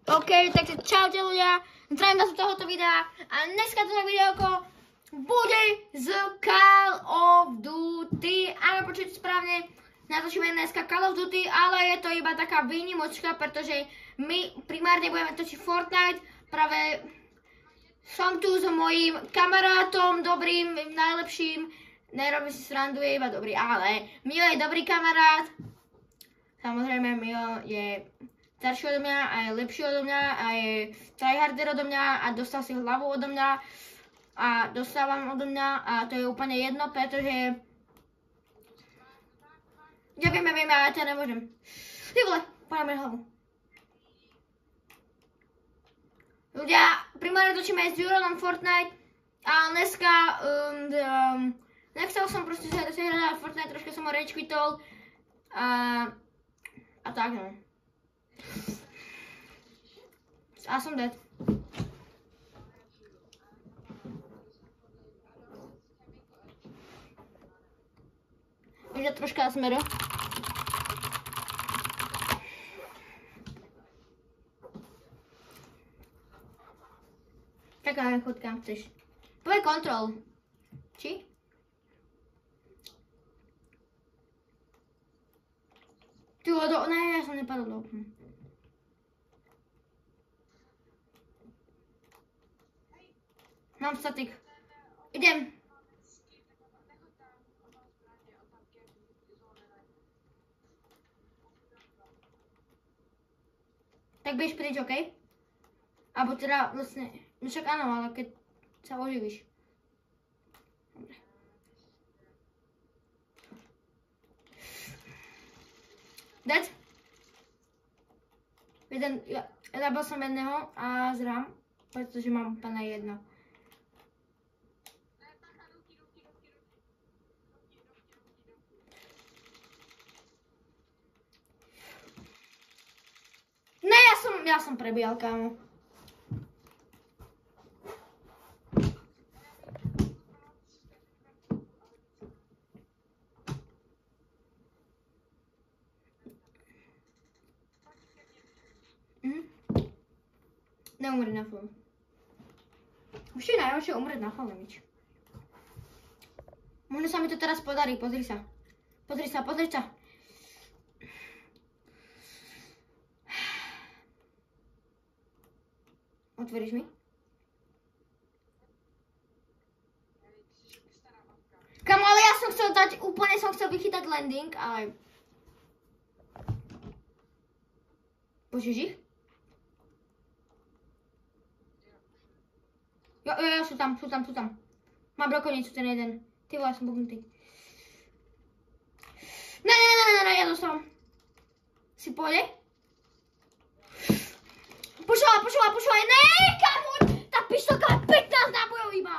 OK, takže čaute ľudia, zdravím vás z tohoto videa a dneska toto videoko bude z Call of Duty. Áno, počujete správne, natočíme dneska Call of Duty, ale je to iba taká výnimočka, pretože my primárne budeme točiť Fortnite. Práve som tu s mojím kamarátom, dobrým, najlepším, nerobím si srandu, je iba dobrý, ale Mio je dobrý kamarát. Samozrejme, Mio je starší odo mňa a je lepší odo mňa a je tryharder odo mňa a dostal si hlavu odo mňa a dostávam odo mňa a to je úplne jedno, pretože ja viem, ale ja nemôžem. Ty vole, poďme hlavu. Ľudia, primárne točíme aj s Juronom Fortnite a dneska nechcel som proste sa hrať Fortnite, troška som ho rage quitol a tak no. A som dead. Už troška smeru. Taká chuť, kam chceš. Povedz kontrol. Či? Ty vodo, ne, ja som nepadol do okna. Mám statik. Idem. Tak bež preč, OK? Abo teda vlastne, no však áno, ale keď sa oživíš. Dobre. Dead? Ja zabil som jedného a zrám, pretože mám úplne jedno. Ne, ja som prebíjal, kámo. Neumrieť na film. Už je najlepšie umrieť na film. Možno sa mi to teraz podarí, pozri sa. Pozri sa. Otvoríš mi? Kamo, ale ja som chcel dať, úplne som chcel vychytať landing, ale... Počuješ ich? Jo, sú tam. Mám brokonicu, ten jeden. Ty vole, som bubnutý. Ne, ja dostávam. Si pôjde? Počúvaj, ne, kamoň! Tá pištolka má 15 nábojov iba.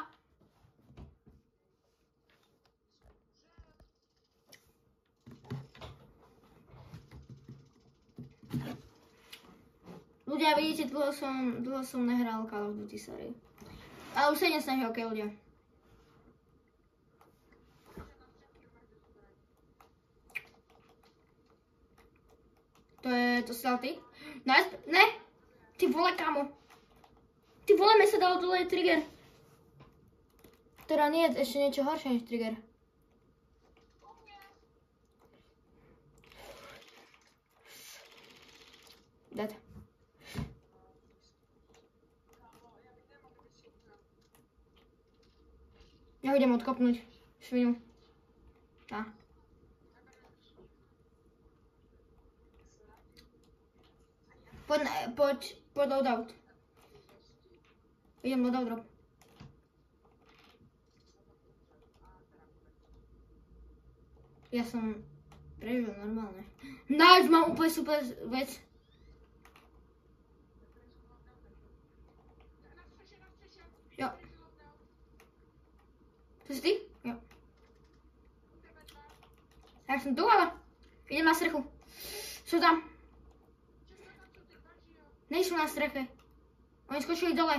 Ľudia, vidíte, dlho som nehral Call of Duty, sorry. Ale už sa nesnaží, OK, ľudia. To si dal ty? Ne! Ty vole, kámo. Ty vole, mi sa dalo dole trigger. Teda nie, ešte niečo horšie než trigger. Dead. Ja ho idem odkopnúť. Švinu. Tá. Poď loadout. Idem loadout drop. Ja som prežil normálne. Nice, mám úplne super vec. Jo. To si ty? Jo. Ja som tu, ale idem na strechu. Sú tam. Nejsú na streche. Oni skočili dole.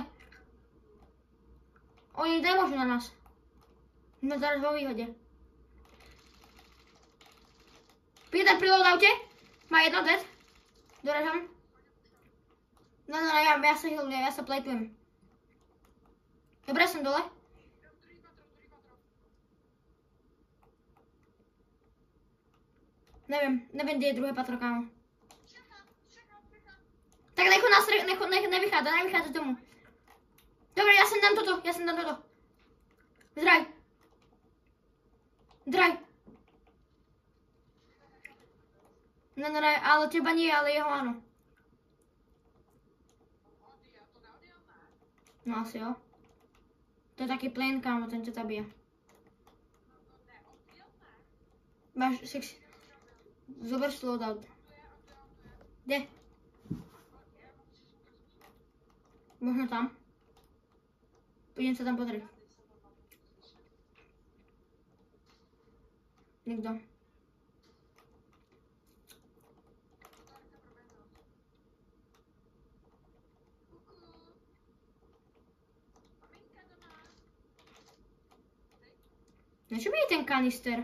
Oni nemôžu na nás. No zaraz vo výhode. Jeden pri loadoute. Má jedno dead. Doražam. No, ja sa healujem, ja sa plejtujem. Dobre, som dole. Neviem, kde je druhé patro, kámo. Tak nech nevychádza tomu. Dobre, ja sem dám toto. Zdraj. No, ale teba nie, ale jeho áno. No asi jo. To je taký plane, kámo, ten ťa zabije. Máš sexy. Zober slowdown. Kde? Možno tam. Idem sa tam pozrieť. Nikto. Na čo mi je ten kanister?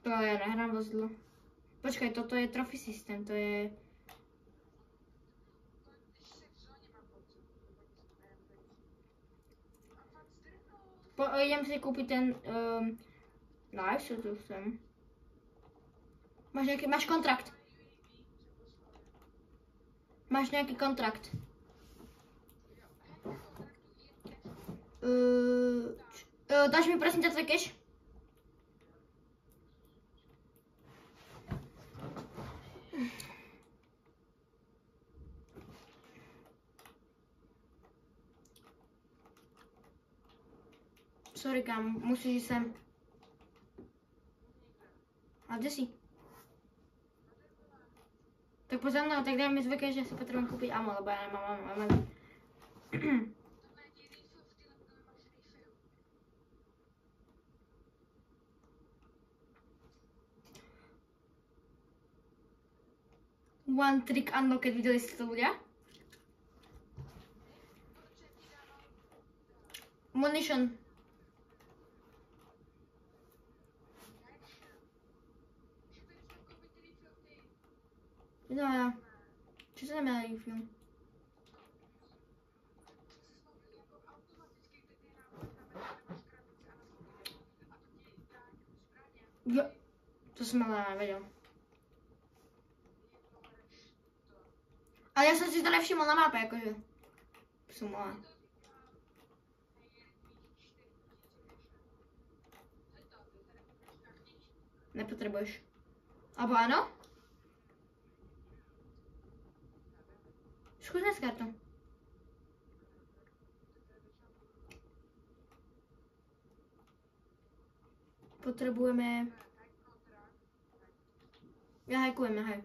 To ja nehrám vozidlo. Počkaj, toto je trophy systém, to je... Idem si kúpiť ten... Live, čo tu chcem. Máš kontrakt. Máš nejaký kontrakt. Dáš mi prosím ťa tvoj cash? Sorry, kámo, musíš ísť sem. A kde si? Tak poď za mnou, tak daj mi svoj cash, že si potrebujem kúpiť ammo, lebo ja nemám ammo. One trick unlocked, videli ste to ľudia? Munition. No ja. Čo to znamená refill? Jo, to som ale nevedel. Ale ja som si to nevšimol na mape, akože. Som mohla. Nepotrebuješ. Abo áno? Skúsme s kartou. Potrebujeme... Ja hajkujem, hej.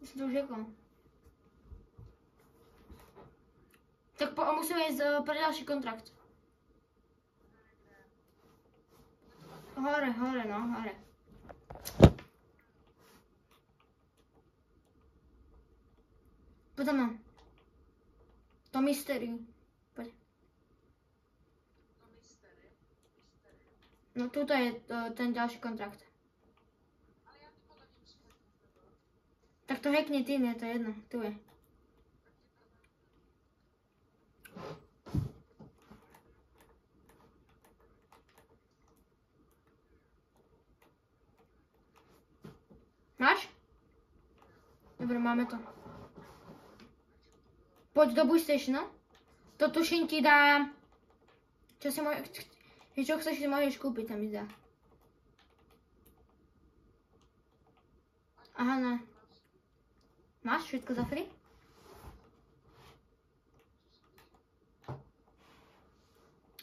Ja som to už hajkol. Tak musíme ísť pre ďalší kontrakt. Hore, no, hore. Poď tam. To mystery. Poď. No tuto je ten ďalší kontrakt. Tak to hackni ty, mne to je jedno. Tu je. Máš? Dobre, máme to. Poď do boost stationu. To tuším ti dá... Čo chceš si môžeš kúpiť, tam mi zdá. Aha, ne. Máš všetko za free?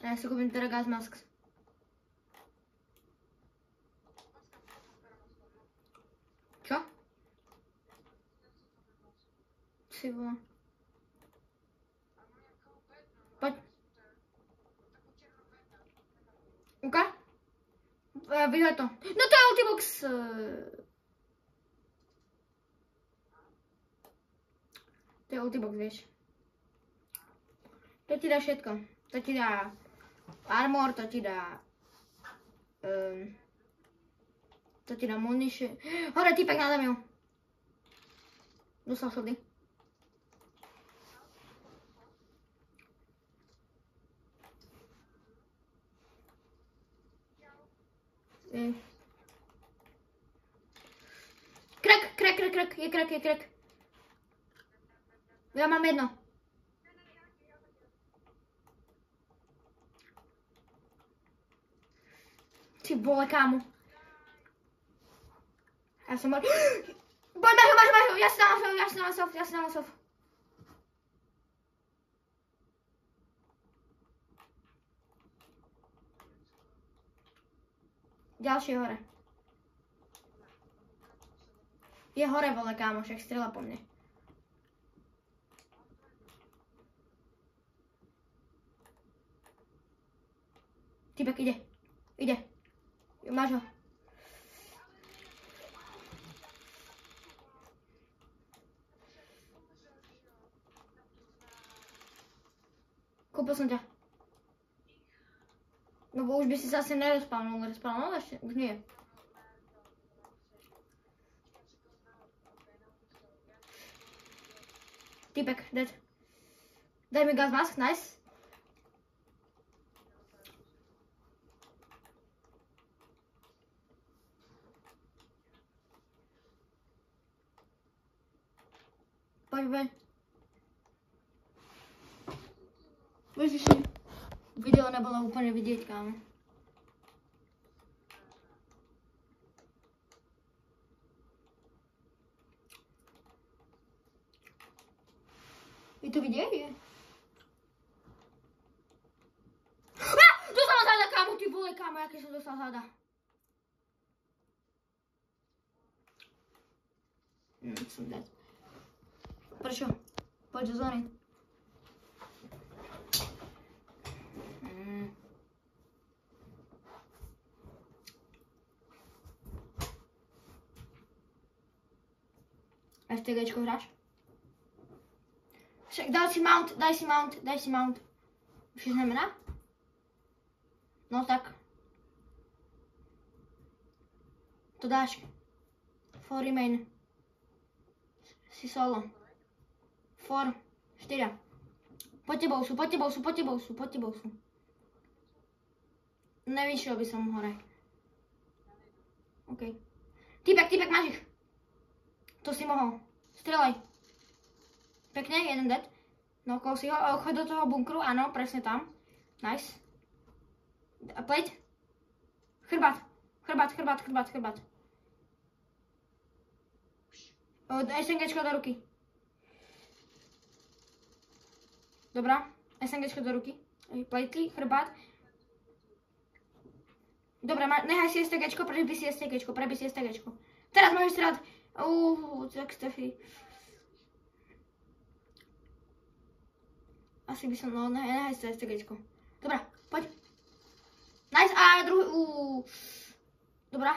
A ja si kúpim teda gas masks. Čo? Si vole. Poď. Uka? Vyhoď to. No to je Ultibox. To je Ultibox, vieš. To ti dá všetko. To ti dá armor, to ti dá... to ti dá munition. Hore, týpek nade mňou. Dostal sody. Krek, je krek. Ja mám jedno. Ty vole, kámo. Ja som mal... Poď, máš ho, ja si dám sof. Ďalší hore. Je hore, vole, kámo, však strieľa po mne. Typek ide. Máš ho. Kúpil som ťa. No bo už by si sa asi nerozpálnul ešte? Už nie. Typek, dead. Daj mi gas mask, nice. Poď. Ježiši. Video nebolo úplne vidieť, kámo. Je to vidieť? Dostal záda, kámo, ty vole, kámo, aké som dostal záda. Som dead. Prečo? Poď do zóny. STGčko hráš? Však daj si mount. Už znamená? No tak. To dáš. For remain. Si solo. 4. Po tebou sú. Nevyšiel by som hore. OK. Typek, máš ich. To si mohol. Strelaj. Pekne, jeden dead. Nokol si ho. Choď do toho bunkru, áno, presne tam. Nice. Pleť. Chrbát. SNGčko do ruky. Dobrá. SNGčko do ruky. Plejtli, chrbát. Dobre, nechaj si STGčko, prebij si STGčko. Teraz môžeš strelať. Tak Stefy. Asi by som, no nechaj si STGčko. Dobrá, poď. Nice, a druhý, Dobrá.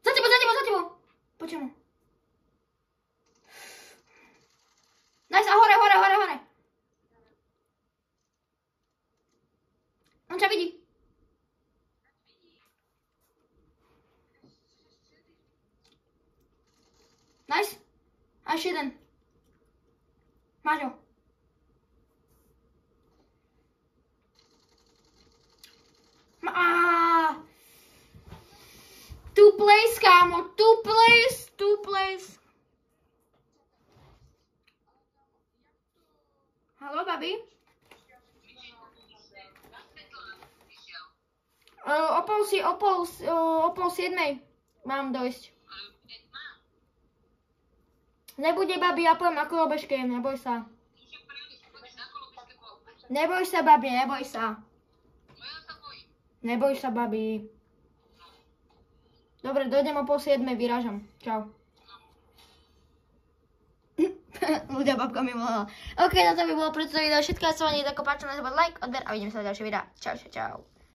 Za tebou. Po čemu? Nice, a hore. On ťa vidí. Nice. A ešte jeden. Máš ho. Two place, kámo. Two place. Haló, babi? O pol siedmej mám dojsť. Nebude, babi, ja poviem na kolobežke, neboj sa. Neboj sa, babi, neboj sa. Neboj sa, babi. Dobre, dojdem o pol siedmej, vyrážam. Čau. Ľudia, babka mi volala. OK, toto by bolo pre toto video všetko. Ja sa vám tak páčilo, nezabudnite like, odber a vidíme sa v ďalšie videa. Čau.